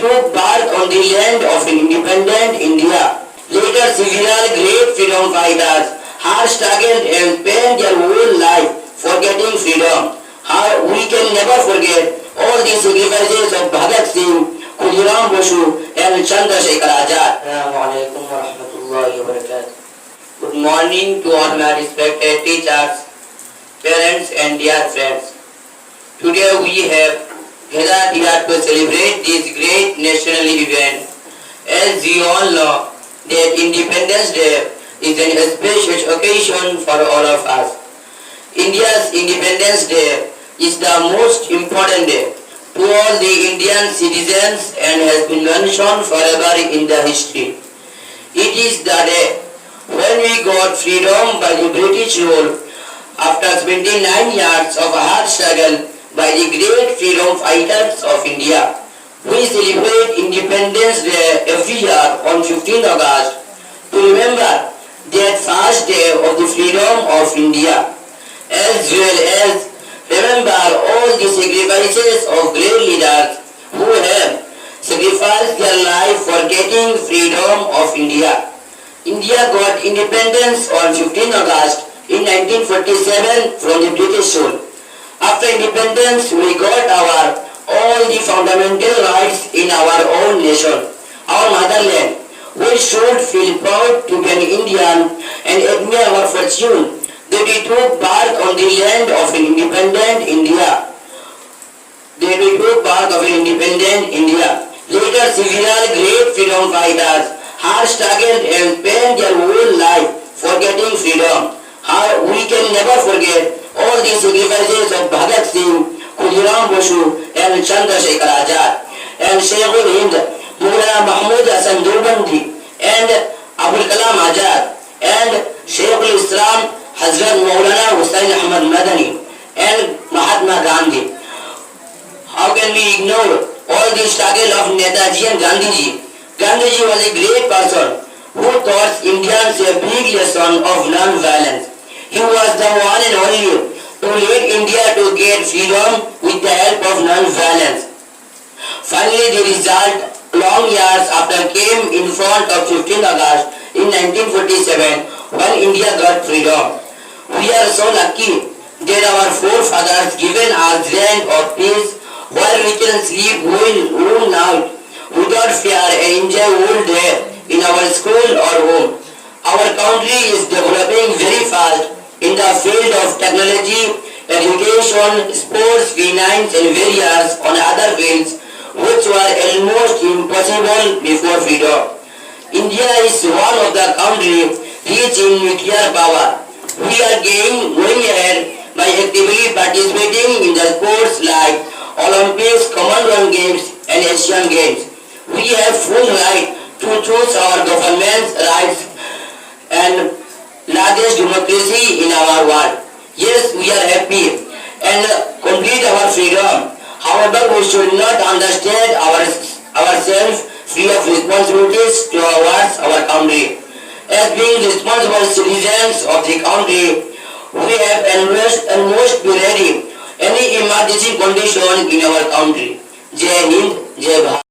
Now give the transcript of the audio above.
took birth on the land of an independent India. Later, several great freedom fighters have struggled and spent their whole life for getting freedom. How we can never forget all the sacrifices of Bhagat Singh, Khudiram Bose, and Chandrasekhar Azad. Assalamualaikum warahmatullahi wabarakatuh. Good morning to all my respected teachers, parents, and dear friends. Today we have gathered here to celebrate this great national event. As we all know that Independence Day is an special occasion for all of us. India's Independence Day is the most important day to all the Indian citizens and has been mentioned forever in the history. It is the day when we got freedom by the British rule after 29 years of hard struggle by the great freedom fighters of India. We celebrate Independence Day every year on 15th August to remember that first day of the freedom of India, as well as remember all the sacrifices of great leaders who have sacrificed their life for getting freedom of India. India got independence on 15th August in 1947 from the British rule. After independence, we got all the fundamental rights in our own nation, our motherland. We should feel proud to be an Indian and admire our fortune that we took birth on the land of an independent India. Later, several great freedom fighters have struggled and spent their whole life for getting freedom. How we can never forget all the sacrifices of Bhagat Singh, Khudiram Bose, and Chandrasekhar Azad, and Sheikhul Hind, Maulana Mahmud Hasan Deobandi, and Abul Kalam Azad, and Sheikhul Islam Hazrat Maulana Hussain Ahmad Madani, and Mahatma Gandhi. How can we ignore all the struggle of Netaji and Gandhiji? Gandhiji was a great person who taught Indians a big lesson of non-violence. He was the one and only to lead India to get freedom with the help of non-violence. Finally, the result, long years after, came in front of 15th August in 1947 when India got freedom. We are so lucky that our forefathers given us land of peace where we can sleep whole night without fear and enjoy whole day in our school or home. Our country is developing very fast in the field of technology, education, sports, finance, and various on other fields which were almost impossible before freedom. India is one of the countries rich in nuclear power. We are going ahead by actively participating in the sports like Olympics, Commonwealth Games, and Asian Games. We have full right to choose our government's rights and largest democracy in our world. Yes, we are happy and complete our freedom. However, we should not understand ourselves free of responsibilities towards our country. As being responsible citizens of the country, we have and must be ready any emergency condition in our country. Jai Hind, Jai Bharat.